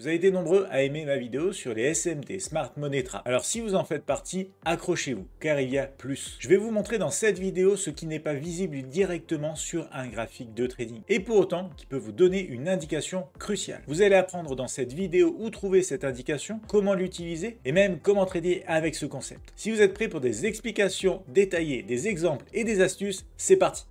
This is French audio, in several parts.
Vous avez été nombreux à aimer ma vidéo sur les SMT, Smart Money Trap. Alors si vous en faites partie, accrochez-vous, car il y a plus. Je vais vous montrer dans cette vidéo ce qui n'est pas visible directement sur un graphique de trading, et pour autant qui peut vous donner une indication cruciale. Vous allez apprendre dans cette vidéo où trouver cette indication, comment l'utiliser, et même comment trader avec ce concept. Si vous êtes prêts pour des explications détaillées, des exemples et des astuces, c'est parti.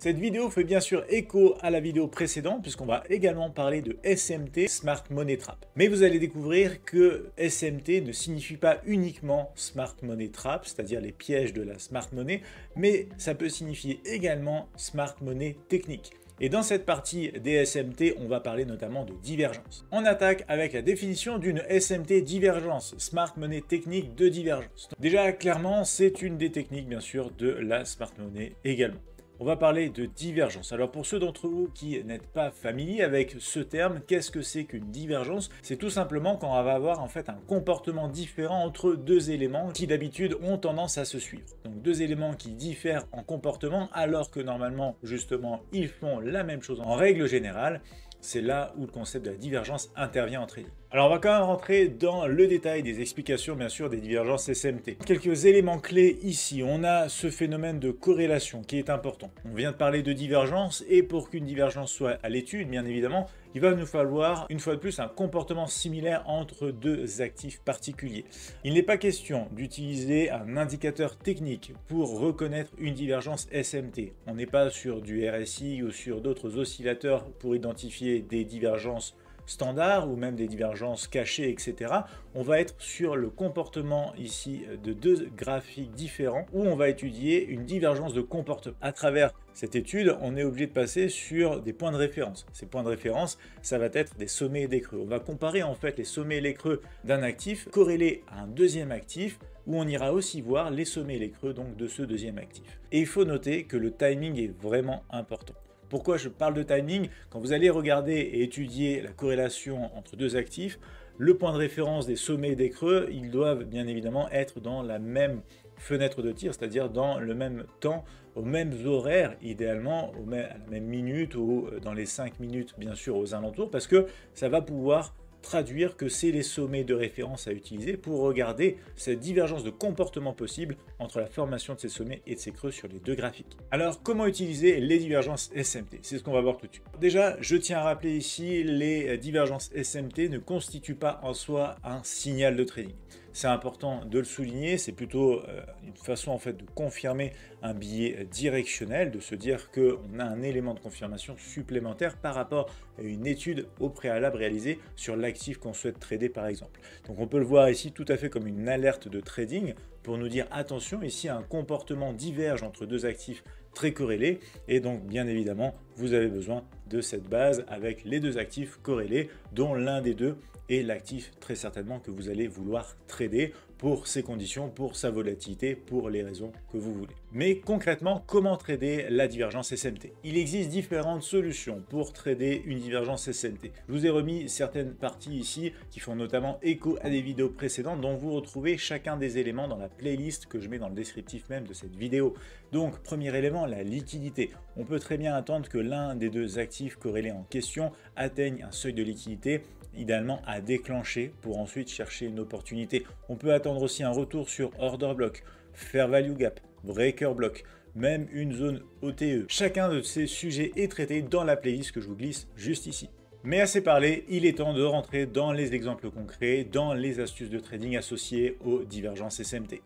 Cette vidéo fait bien sûr écho à la vidéo précédente puisqu'on va également parler de SMT, Smart Money Trap. Mais vous allez découvrir que SMT ne signifie pas uniquement Smart Money Trap, c'est-à-dire les pièges de la Smart Money, mais ça peut signifier également Smart Money Technique. Et dans cette partie des SMT, on va parler notamment de divergence. On attaque avec la définition d'une SMT divergence, Smart Money Technique de divergence. Donc déjà, clairement, c'est une des techniques, bien sûr, de la Smart Money également. On va parler de divergence. Alors pour ceux d'entre vous qui n'êtes pas familiers avec ce terme, qu'est-ce que c'est qu'une divergence? C'est tout simplement quand on va avoir en fait un comportement différent entre deux éléments qui d'habitude ont tendance à se suivre. Donc deux éléments qui diffèrent en comportement alors que normalement justement ils font la même chose en règle générale. C'est là où le concept de la divergence intervient en trading. Alors on va quand même rentrer dans le détail des explications bien sûr des divergences SMT. Quelques éléments clés ici. On a ce phénomène de corrélation qui est important. On vient de parler de divergence et pour qu'une divergence soit à l'étude, bien évidemment, il va nous falloir une fois de plus un comportement similaire entre deux actifs particuliers. Il n'est pas question d'utiliser un indicateur technique pour reconnaître une divergence SMT. On n'est pas sur du RSI ou sur d'autres oscillateurs pour identifier des divergences standards ou même des divergences cachées, etc. On va être sur le comportement ici de deux graphiques différents où on va étudier une divergence de comportement. À travers cette étude, on est obligé de passer sur des points de référence. Ces points de référence, ça va être des sommets et des creux. On va comparer en fait les sommets et les creux d'un actif corrélés à un deuxième actif où on ira aussi voir les sommets et les creux donc de ce deuxième actif. Et il faut noter que le timing est vraiment important. Pourquoi je parle de timing? Quand vous allez regarder et étudier la corrélation entre deux actifs, le point de référence des sommets et des creux, ils doivent bien évidemment être dans la même fenêtre de tir, c'est-à-dire dans le même temps, aux mêmes horaires, idéalement à la même minute ou dans les 5 minutes bien sûr aux alentours, parce que ça va pouvoir traduire que c'est les sommets de référence à utiliser pour regarder cette divergence de comportement possible entre la formation de ces sommets et de ces creux sur les deux graphiques. Alors, comment utiliser les divergences SMT? C'est ce qu'on va voir tout de suite. Déjà, je tiens à rappeler ici, les divergences SMT ne constituent pas en soi un signal de trading. C'est important de le souligner, c'est plutôt une façon en fait de confirmer un biais directionnel, de se dire qu'on a un élément de confirmation supplémentaire par rapport à une étude au préalable réalisée sur l'actif qu'on souhaite trader par exemple. Donc on peut le voir ici tout à fait comme une alerte de trading pour nous dire attention, ici un comportement diverge entre deux actifs très corrélés et donc bien évidemment vous avez besoin de cette base avec les deux actifs corrélés dont l'un des deux est l'actif très certainement que vous allez vouloir trader pour ses conditions, pour sa volatilité, pour les raisons que vous voulez. Mais concrètement, comment trader la divergence SMT? Il existe différentes solutions pour trader une divergence SMT. Je vous ai remis certaines parties ici qui font notamment écho à des vidéos précédentes dont vous retrouvez chacun des éléments dans la playlist que je mets dans le descriptif même de cette vidéo. Donc, premier élément, la liquidité. On peut très bien attendre que l'un des deux actifs corrélés en question atteigne un seuil de liquidité idéalement à déclencher pour ensuite chercher une opportunité. On peut attendre aussi un retour sur order block, fair value gap, breaker block, même une zone OTE. Chacun de ces sujets est traité dans la playlist que je vous glisse juste ici. Mais assez parlé, il est temps de rentrer dans les exemples concrets, dans les astuces de trading associées aux divergences SMT.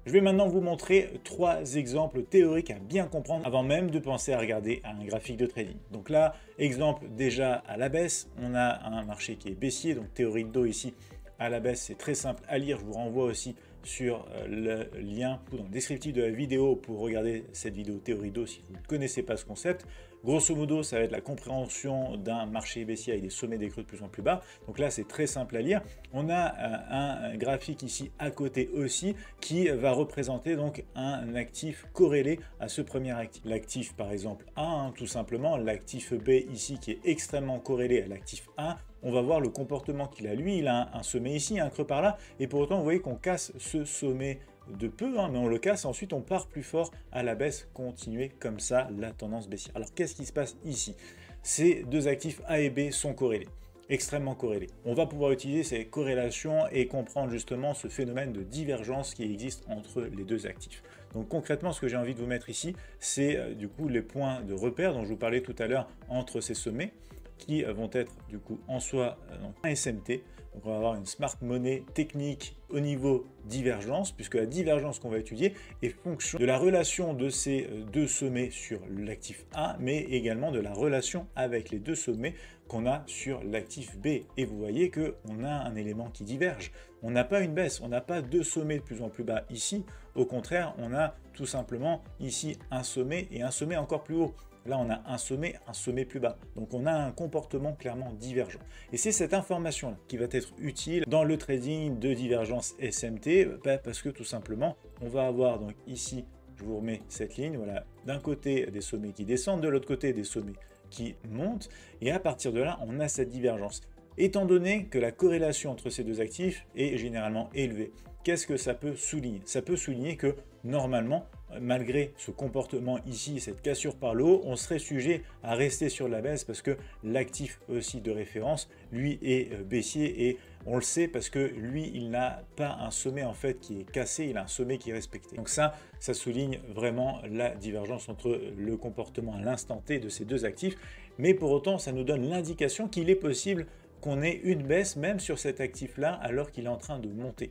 Je vais maintenant vous montrer 3 exemples théoriques à bien comprendre avant même de penser à regarder un graphique de trading. Donc là, exemple déjà à la baisse, on a un marché qui est baissier, donc théorie de dos ici à la baisse, c'est très simple à lire. Je vous renvoie aussi sur le lien dans le descriptif de la vidéo pour regarder cette vidéo théorie d'eau si vous ne connaissez pas ce concept. Grosso modo, ça va être la compréhension d'un marché baissier avec des sommets des creux de plus en plus bas. Donc là, c'est très simple à lire. On a un graphique ici à côté aussi qui va représenter donc un actif corrélé à ce premier actif. L'actif par exemple A, tout simplement, l'actif B ici qui est extrêmement corrélé à l'actif A. On va voir le comportement qu'il a. Lui, il a un sommet ici, un creux par là, et pour autant, vous voyez qu'on casse ce sommet de peu, hein, mais on le casse, ensuite on part plus fort à la baisse, continuer comme ça la tendance baissière. Alors qu'est-ce qui se passe ici? Ces deux actifs A et B sont corrélés, extrêmement corrélés. On va pouvoir utiliser ces corrélations et comprendre justement ce phénomène de divergence qui existe entre les deux actifs. Donc concrètement, ce que j'ai envie de vous mettre ici, c'est du coup les points de repère dont je vous parlais tout à l'heure entre ces sommets, qui vont être du coup en soi un SMT. Donc on va avoir une smart money technique au niveau divergence, puisque la divergence qu'on va étudier est fonction de la relation de ces deux sommets sur l'actif A, mais également de la relation avec les deux sommets qu'on a sur l'actif B. Et vous voyez qu'on a un élément qui diverge. On n'a pas une baisse, on n'a pas deux sommets de plus en plus bas ici. Au contraire, on a tout simplement ici un sommet et un sommet encore plus haut. Là, on a un sommet plus bas. Donc, on a un comportement clairement divergent. Et c'est cette information-là qui va être utile dans le trading de divergence SMT, parce que tout simplement, on va avoir donc ici, je vous remets cette ligne, voilà, d'un côté des sommets qui descendent, de l'autre côté des sommets qui montent, et à partir de là, on a cette divergence. Étant donné que la corrélation entre ces deux actifs est généralement élevée, qu'est-ce que ça peut souligner? Ça peut souligner que normalement, malgré ce comportement ici, cette cassure par le haut, on serait sujet à rester sur la baisse parce que l'actif aussi de référence, lui, est baissier et on le sait parce que lui, il n'a pas un sommet en fait qui est cassé, il a un sommet qui est respecté. Donc ça souligne vraiment la divergence entre le comportement à l'instant T de ces deux actifs, mais pour autant, ça nous donne l'indication qu'il est possible qu'on ait une baisse même sur cet actif-là alors qu'il est en train de monter.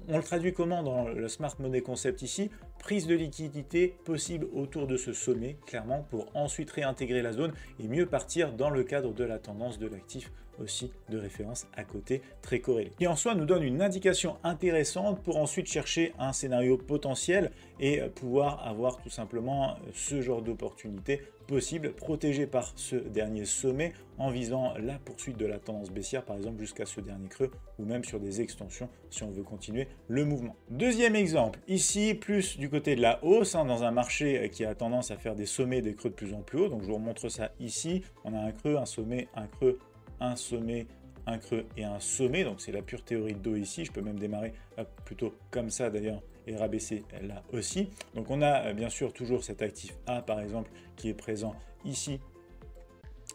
On le traduit comment dans le Smart Money Concept ici? Prise de liquidité possible autour de ce sommet, clairement, pour ensuite réintégrer la zone et mieux partir dans le cadre de la tendance de l'actif aussi de référence à côté très corrélé. Qui en soi nous donne une indication intéressante pour ensuite chercher un scénario potentiel et pouvoir avoir tout simplement ce genre d'opportunité possible, protégé par ce dernier sommet en visant la poursuite de la tendance baissière par exemple jusqu'à ce dernier creux ou même sur des extensions si on veut continuer le mouvement. Deuxième exemple, ici plus du côté de la hausse, hein, dans un marché qui a tendance à faire des sommets, des creux de plus en plus haut. Donc je vous remontre ça ici, on a un creux, un sommet, un creux, un sommet, un creux et un sommet, donc c'est la pure théorie de dos ici. Je peux même démarrer plutôt comme ça d'ailleurs et rabaisser là aussi. Donc on a bien sûr toujours cet actif A par exemple qui est présent ici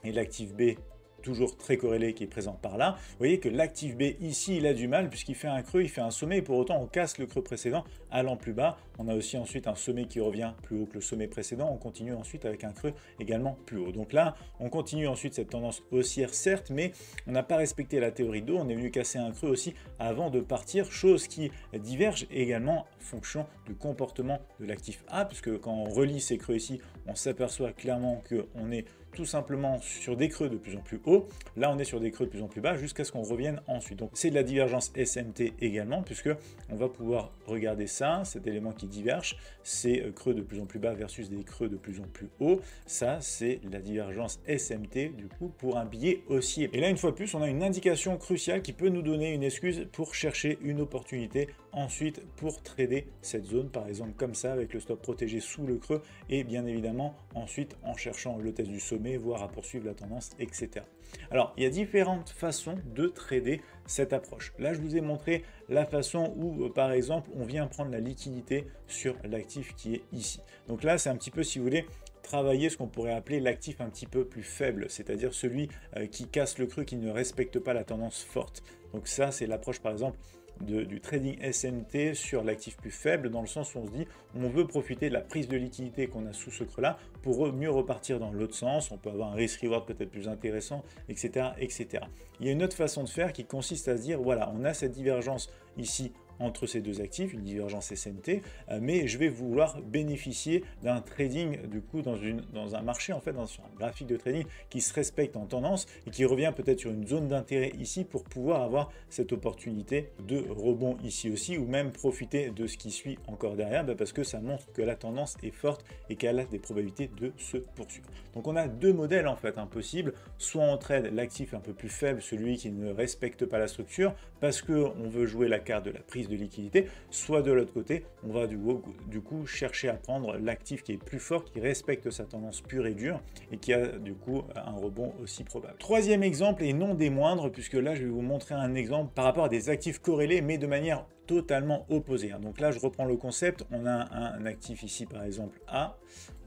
et l'actif B toujours très corrélé qui est présent par là. Vous voyez que l'actif B ici il a du mal puisqu'il fait un creux, il fait un sommet et pour autant on casse le creux précédent allant plus bas. On a aussi ensuite un sommet qui revient plus haut que le sommet précédent. On continue ensuite avec un creux également plus haut. Donc là on continue ensuite cette tendance haussière certes, mais on n'a pas respecté la théorie d'eau. On est venu casser un creux aussi avant de partir, chose qui diverge également en fonction du comportement de l'actif A, puisque quand on relie ces creux ici, on s'aperçoit clairement qu'on est tout simplement sur des creux de plus en plus haut. Là, on est sur des creux de plus en plus bas jusqu'à ce qu'on revienne ensuite. Donc, c'est de la divergence SMT également, puisque on va pouvoir regarder ça, cet élément qui diverge, c'est creux de plus en plus bas versus des creux de plus en plus haut. Ça, c'est la divergence SMT, du coup, pour un billet haussier. Et là, une fois de plus, on a une indication cruciale qui peut nous donner une excuse pour chercher une opportunité ensuite pour trader cette zone, par exemple comme ça, avec le stop protégé sous le creux, et bien évidemment, ensuite, en cherchant le test du sommet, voire à poursuivre la tendance, etc. Alors, il y a différentes façons de trader cette approche. Là, je vous ai montré la façon où, par exemple, on vient prendre la liquidité sur l'actif qui est ici. Donc là, c'est un petit peu, si vous voulez, travailler ce qu'on pourrait appeler l'actif un petit peu plus faible, c'est-à-dire celui qui casse le creux, qui ne respecte pas la tendance forte. Donc ça, c'est l'approche, par exemple, du trading SMT sur l'actif plus faible, dans le sens où on se dit on veut profiter de la prise de liquidité qu'on a sous ce creux là pour mieux repartir dans l'autre sens. On peut avoir un risk reward peut-être plus intéressant, etc., etc. Il y a une autre façon de faire qui consiste à se dire voilà, on a cette divergence ici entre ces deux actifs, une divergence SMT, mais je vais vouloir bénéficier d'un trading du coup dans un marché, en fait dans un graphique de trading qui se respecte en tendance et qui revient peut-être sur une zone d'intérêt ici pour pouvoir avoir cette opportunité de rebond ici aussi, ou même profiter de ce qui suit encore derrière, parce que ça montre que la tendance est forte et qu'elle a des probabilités de se poursuivre. Donc on a deux modèles en fait possibles, soit on trade l'actif un peu plus faible, celui qui ne respecte pas la structure parce qu'on veut jouer la carte de la prise de liquidité, soit de l'autre côté, on va du coup chercher à prendre l'actif qui est plus fort, qui respecte sa tendance pure et dure et qui a du coup un rebond aussi probable. Troisième exemple et non des moindres, puisque là je vais vous montrer un exemple par rapport à des actifs corrélés mais de manière totalement opposés. Donc là, je reprends le concept. On a un actif ici, par exemple, A.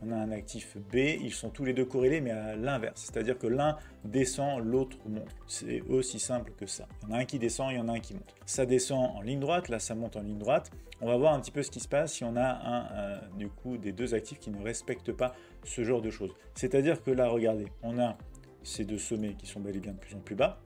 On a un actif B. Ils sont tous les deux corrélés, mais à l'inverse. C'est-à-dire que l'un descend, l'autre monte. C'est aussi simple que ça. Il y en a un qui descend, il y en a un qui monte. Ça descend en ligne droite, là, ça monte en ligne droite. On va voir un petit peu ce qui se passe si on a du coup, des deux actifs qui ne respectent pas ce genre de choses. C'est-à-dire que là, regardez, on a ces deux sommets qui sont bel et bien de plus en plus bas.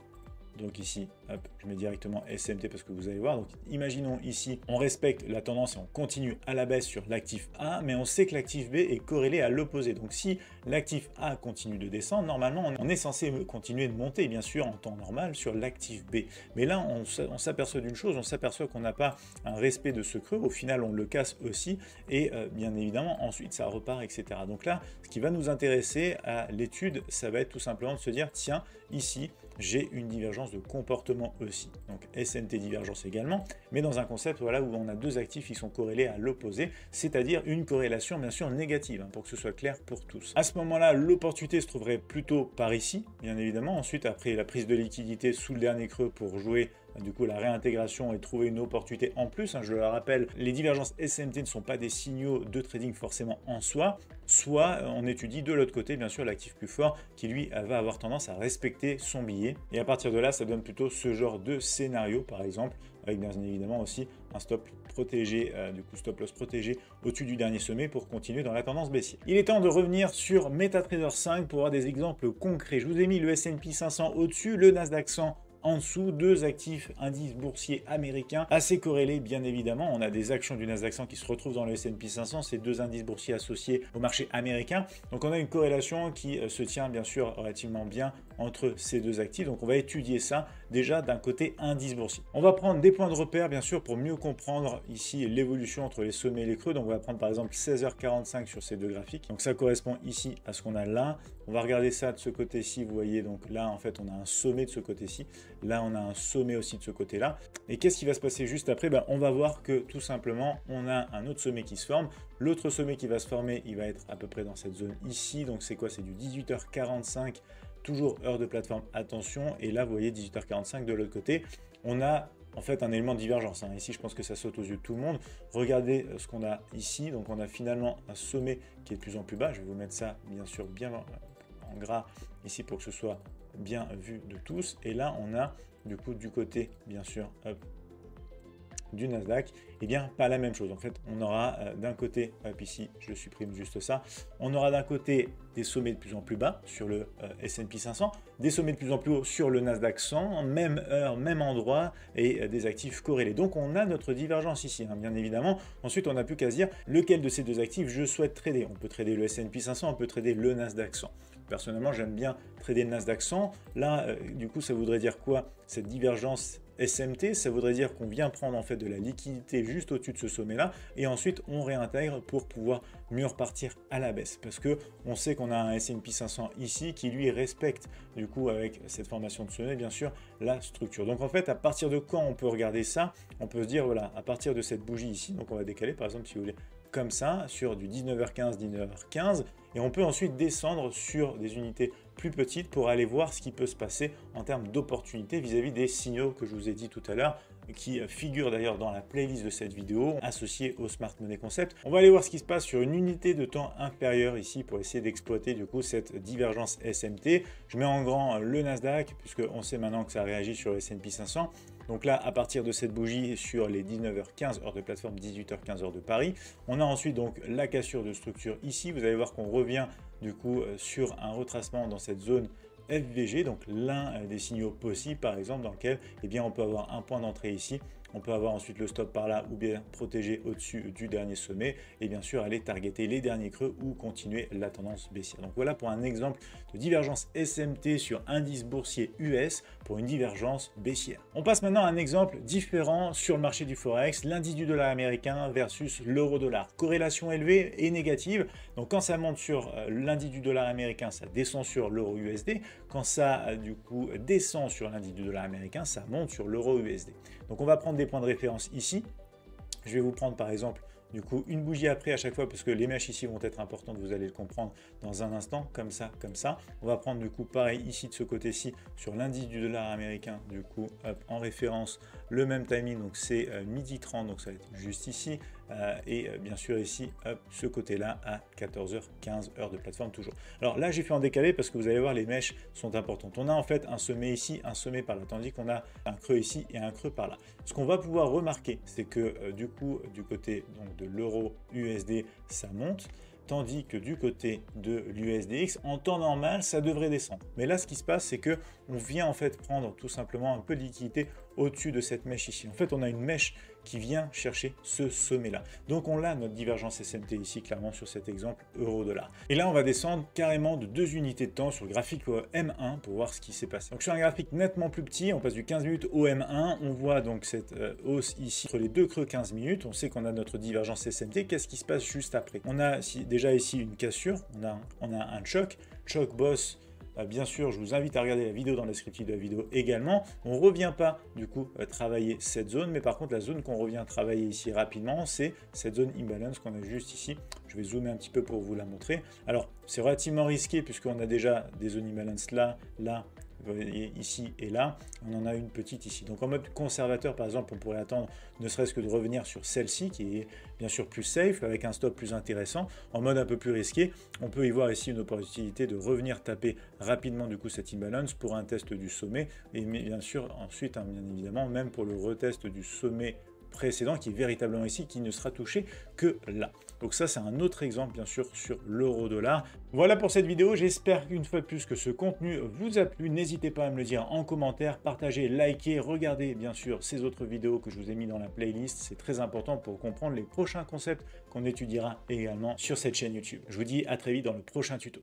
Donc ici, hop, je mets directement SMT parce que vous allez voir. Donc imaginons ici, on respecte la tendance et on continue à la baisse sur l'actif A, mais on sait que l'actif B est corrélé à l'opposé. Donc si l'actif A continue de descendre, normalement on est censé continuer de monter, bien sûr, en temps normal sur l'actif B. Mais là, on s'aperçoit d'une chose, on s'aperçoit qu'on n'a pas un respect de ce creux. Au final, on le casse aussi et bien évidemment, ensuite ça repart, etc. Donc là, ce qui va nous intéresser à l'étude, ça va être tout simplement de se dire, tiens, ici, j'ai une divergence de comportement aussi. Donc SMT divergence également, mais dans un concept voilà, où on a deux actifs qui sont corrélés à l'opposé, c'est-à-dire une corrélation bien sûr négative, hein, pour que ce soit clair pour tous. À ce moment-là, l'opportunité se trouverait plutôt par ici, bien évidemment. Ensuite, après la prise de liquidité sous le dernier creux pour jouer du coup la réintégration et trouver une opportunité en plus. Je le rappelle, les divergences SMT ne sont pas des signaux de trading forcément en soi, soit on étudie de l'autre côté bien sûr l'actif plus fort qui lui va avoir tendance à respecter son billet, et à partir de là ça donne plutôt ce genre de scénario, par exemple avec bien évidemment aussi un stop protégé, du coup stop loss protégé au-dessus du dernier sommet pour continuer dans la tendance baissière. Il est temps de revenir sur MetaTrader 5 pour avoir des exemples concrets. Je vous ai mis le S&P 500 au-dessus, le Nasdaq 100 en dessous, deux actifs indices boursiers américains assez corrélés bien évidemment. On a des actions du Nasdaq 100 qui se retrouvent dans le S&P 500, ces deux indices boursiers associés au marché américain. Donc on a une corrélation qui se tient bien sûr relativement bien entre ces deux actifs. Donc on va étudier ça déjà d'un côté indice boursier. On va prendre des points de repère bien sûr pour mieux comprendre ici l'évolution entre les sommets et les creux. Donc on va prendre par exemple 16h45 sur ces deux graphiques. Donc ça correspond ici à ce qu'on a là. On va regarder ça de ce côté-ci, vous voyez, donc là en fait on a un sommet de ce côté-ci. Là, on a un sommet aussi de ce côté-là. Et qu'est-ce qui va se passer juste après? On va voir que tout simplement, on a un autre sommet qui se forme. L'autre sommet qui va se former, il va être à peu près dans cette zone ici. Donc, c'est quoi? C'est du 18h45, toujours heure de plateforme, attention. Et là, vous voyez, 18h45 de l'autre côté, on a en fait un élément de divergence. Ici, je pense que ça saute aux yeux de tout le monde. Regardez ce qu'on a ici. Donc, on a finalement un sommet qui est de plus en plus bas. Je vais vous mettre ça, bien sûr, bien en gras ici pour que ce soit bien vu de tous. Et là on a du coup du côté bien sûr du Nasdaq, et bien pas la même chose. En fait on aura d'un côté ici, je supprime juste ça, on aura d'un côté des sommets de plus en plus bas sur le S&P 500, des sommets de plus en plus hauts sur le Nasdaq 100, même heure, même endroit, et des actifs corrélés. Donc on a notre divergence ici, bien évidemment. Ensuite on n'a plus qu'à se dire lequel de ces deux actifs je souhaite trader. On peut trader le S&P 500, on peut trader le Nasdaq 100. Personnellement, j'aime bien trader le Nasdaq 100. Là, du coup, ça voudrait dire quoi? Cette divergence SMT, ça voudrait dire qu'on vient prendre en fait de la liquidité juste au-dessus de ce sommet-là, et ensuite on réintègre pour pouvoir mieux repartir à la baisse. Parce que on sait qu'on a un S&P 500 ici qui lui respecte, du coup, avec cette formation de sommet, bien sûr, la structure. Donc en fait, à partir de quand on peut regarder ça? On peut se dire, voilà, à partir de cette bougie ici, donc on va décaler, par exemple, si vous voulez, comme ça, sur du 19h15, 19h15, et on peut ensuite descendre sur des unités plus petites pour aller voir ce qui peut se passer en termes d'opportunités vis-à-vis des signaux que je vous ai dit tout à l'heure, qui figurent d'ailleurs dans la playlist de cette vidéo associée au Smart Money Concept. On va aller voir ce qui se passe sur une unité de temps inférieure ici pour essayer d'exploiter du coup cette divergence SMT. Je mets en grand le Nasdaq puisqu'on sait maintenant que ça réagit sur le S&P 500. Donc là, à partir de cette bougie sur les 19h15 heures de plateforme, 18h15 heures de Paris, on a ensuite donc la cassure de structure ici. Vous allez voir qu'on revient du coup sur un retracement dans cette zone FVG, donc l'un des signaux possibles par exemple dans lequel on peut avoir un point d'entrée ici, on peut avoir ensuite le stop par là ou bien protéger au-dessus du dernier sommet et bien sûr aller targeter les derniers creux ou continuer la tendance baissière. Donc voilà pour un exemple de divergence SMT sur indice boursier US pour une divergence baissière. On passe maintenant à un exemple différent sur le marché du Forex, l'indice du dollar américain versus l'euro-dollar. Corrélation élevée et négative. Donc quand ça monte sur l'indice du dollar américain, ça descend sur l'euro USD. Quand ça du coup descend sur l'indice du dollar américain, ça monte sur l'euro USD. Donc on va prendre des points de référence ici. Je vais vous prendre par exemple du coup une bougie après à chaque fois parce que les mèches ici vont être importantes, vous allez le comprendre dans un instant, comme ça, comme ça. On va prendre du coup pareil ici de ce côté-ci sur l'indice du dollar américain, du coup hop, en référence le même timing, donc c'est midi 30, donc ça va être juste ici, et bien sûr ici, hop, ce côté-là à 14h15, heure de plateforme toujours. Alors là j'ai fait en décalé parce que vous allez voir les mèches sont importantes. On a en fait un sommet ici, un sommet par là, tandis qu'on a un creux ici et un creux par là. Ce qu'on va pouvoir remarquer, c'est que du coup du côté donc, de l'euro USD, ça monte, tandis que du côté de l'USDX, en temps normal, ça devrait descendre. Mais là, ce qui se passe, c'est que on vient en fait prendre tout simplement un peu de liquidité au-dessus de cette mèche ici. En fait, on a une mèche qui vient chercher ce sommet-là. Donc, on a notre divergence SMT ici, clairement, sur cet exemple euro-dollar. Et là, on va descendre carrément de 2 unités de temps sur le graphique M1 pour voir ce qui s'est passé. Donc, sur un graphique nettement plus petit, on passe du 15 minutes au M1. On voit donc cette hausse ici entre les deux creux 15 minutes. On sait qu'on a notre divergence SMT. Qu'est-ce qui se passe juste après? On a déjà ici une cassure, on a un choc boss. Bien sûr, je vous invite à regarder la vidéo dans le descriptif de la vidéo également. On ne revient pas du coup travailler cette zone, mais par contre la zone qu'on revient travailler ici rapidement, c'est cette zone imbalance qu'on a juste ici. Je vais zoomer un petit peu pour vous la montrer. Alors c'est relativement risqué puisqu'on a déjà des zones imbalance là, vous voyez, ici et là, on en a une petite ici. Donc en mode conservateur, par exemple, on pourrait attendre ne serait-ce que de revenir sur celle-ci, qui est bien sûr plus safe, avec un stop plus intéressant. En mode un peu plus risqué, on peut y voir ici une opportunité de revenir taper rapidement du coup cette imbalance pour un test du sommet. Et bien sûr, ensuite, hein, bien évidemment, même pour le retest du sommet précédent qui est véritablement ici, qui ne sera touché que là. Donc ça, c'est un autre exemple, bien sûr, sur l'euro-dollar. Voilà pour cette vidéo. J'espère une fois de plus que ce contenu vous a plu. N'hésitez pas à me le dire en commentaire, partagez, likez, regardez, bien sûr, ces autres vidéos que je vous ai mis dans la playlist. C'est très important pour comprendre les prochains concepts qu'on étudiera également sur cette chaîne YouTube. Je vous dis à très vite dans le prochain tuto.